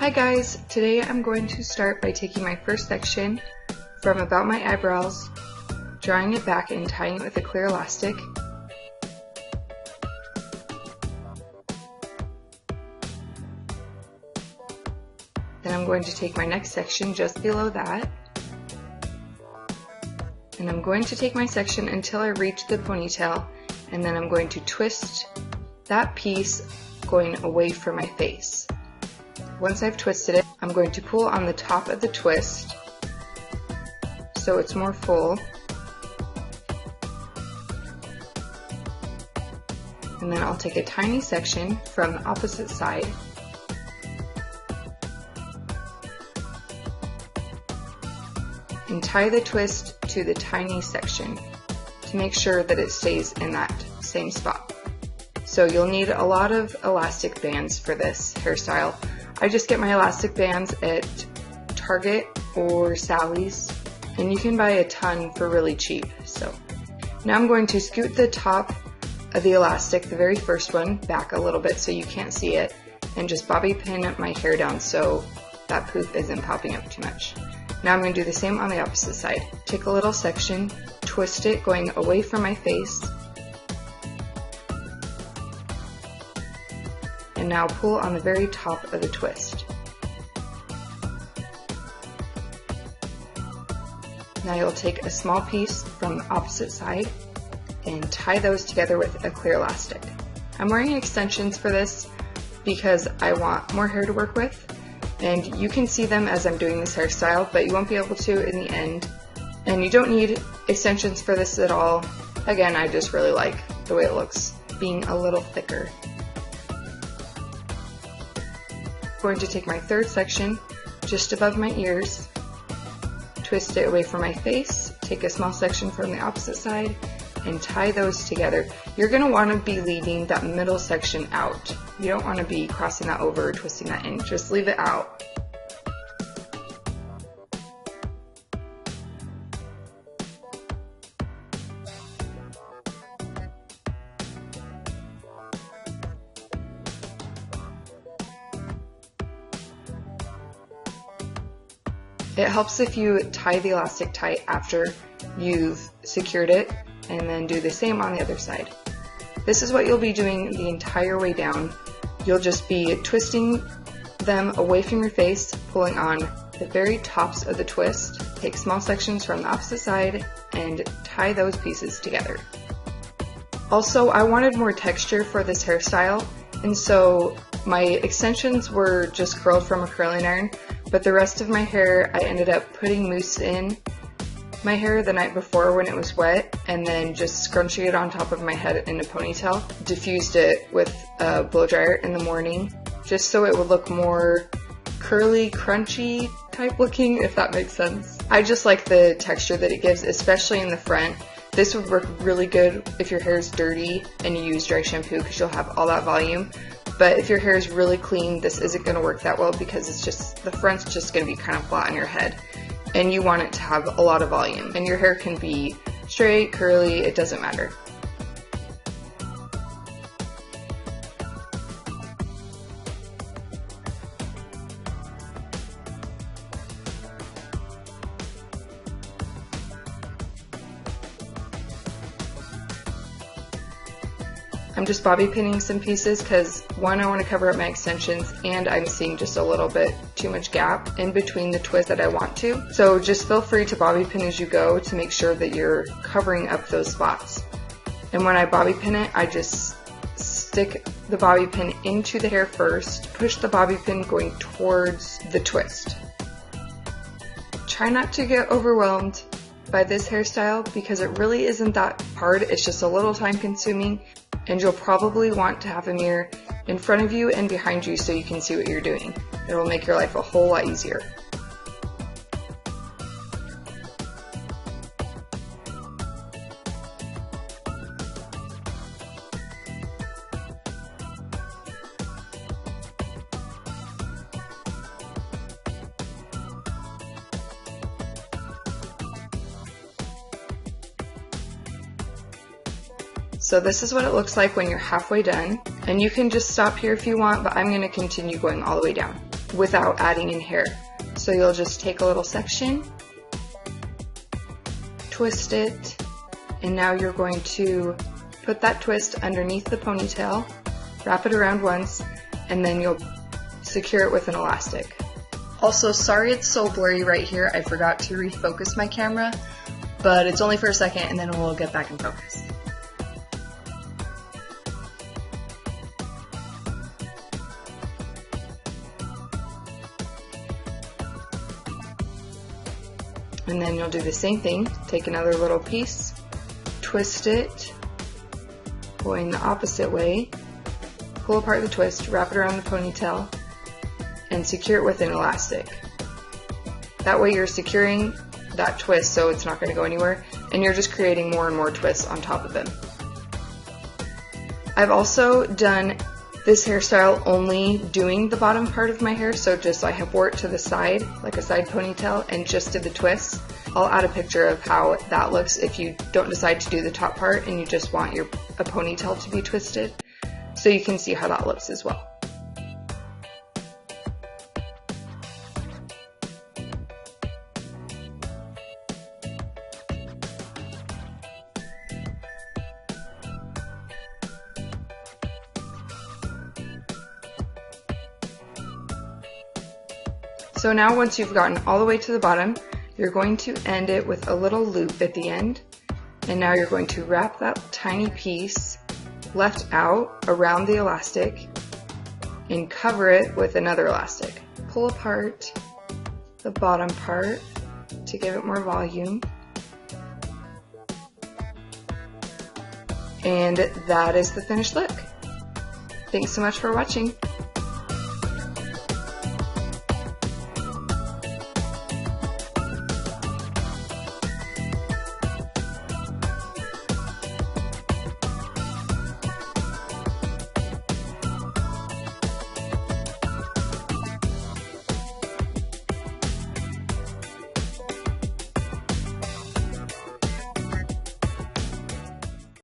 Hi guys, today I'm going to start by taking my first section from about my eyebrows, drawing it back and tying it with a clear elastic. Then I'm going to take my next section just below that, and I'm going to take my section until I reach the ponytail, and then I'm going to twist that piece going away from my face. Once I've twisted it, I'm going to pull on the top of the twist so it's more full, and then I'll take a tiny section from the opposite side and tie the twist to the tiny section to make sure that it stays in that same spot. So you'll need a lot of elastic bands for this hairstyle. I just get my elastic bands at Target or Sally's, and you can buy a ton for really cheap. So now I'm going to scoot the top of the elastic, the very first one, back a little bit so you can't see it, and just bobby pin my hair down so that poof isn't popping up too much. Now I'm going to do the same on the opposite side. Take a little section, twist it going away from my face, and now pull on the very top of the twist. Now you'll take a small piece from the opposite side and tie those together with a clear elastic. I'm wearing extensions for this because I want more hair to work with, and you can see them as I'm doing this hairstyle, but you won't be able to in the end. And you don't need extensions for this at all. Again, I just really like the way it looks, being a little thicker. I'm going to take my third section just above my ears, twist it away from my face, take a small section from the opposite side, and tie those together. You're going to want to be leaving that middle section out. You don't want to be crossing that over or twisting that in. Just leave it out. It helps if you tie the elastic tight after you've secured it, and then do the same on the other side. This is what you'll be doing the entire way down. You'll just be twisting them away from your face, pulling on the very tops of the twist, take small sections from the opposite side, and tie those pieces together. Also, I wanted more texture for this hairstyle, and so my extensions were just curled from a curling iron, but the rest of my hair I ended up putting mousse in my hair the night before when it was wet, and then just scrunching it on top of my head in a ponytail. Diffused it with a blow dryer in the morning just so it would look more curly, crunchy type looking, if that makes sense. I just like the texture that it gives, especially in the front. This would work really good if your hair is dirty and you use dry shampoo because you'll have all that volume. But if your hair is really clean, this isn't going to work that well because it's just, the front's just going to be kind of flat on your head. And you want it to have a lot of volume. And your hair can be straight, curly, it doesn't matter. I'm just bobby pinning some pieces because one, I want to cover up my extensions, and I'm seeing just a little bit too much gap in between the twists that I want to. So just feel free to bobby pin as you go to make sure that you're covering up those spots. And when I bobby pin it, I just stick the bobby pin into the hair first, push the bobby pin going towards the twist. Try not to get overwhelmed by this hairstyle because it really isn't that hard. It's just a little time consuming, and you'll probably want to have a mirror in front of you and behind you so you can see what you're doing. It will make your life a whole lot easier. So this is what it looks like when you're halfway done, and you can just stop here if you want, but I'm going to continue going all the way down. without adding in hair. So you'll just take a little section, twist it, and now you're going to put that twist underneath the ponytail, wrap it around once, and then you'll secure it with an elastic. Also, sorry it's so blurry right here, I forgot to refocus my camera, but it's only for a second and then we'll get back in focus. And then you'll do the same thing, take another little piece, twist it, going the opposite way, pull apart the twist, wrap it around the ponytail, and secure it with an elastic. That way you're securing that twist so it's not going to go anywhere, and you're just creating more and more twists on top of them. I've also done this hairstyle only doing the bottom part of my hair, so just I have wore it to the side, like a side ponytail, and just did the twists. I'll add a picture of how that looks if you don't decide to do the top part and you just want a ponytail to be twisted, so you can see how that looks as well. So now once you've gotten all the way to the bottom, you're going to end it with a little loop at the end, and now you're going to wrap that tiny piece left out around the elastic and cover it with another elastic. Pull apart the bottom part to give it more volume, and that is the finished look. Thanks so much for watching.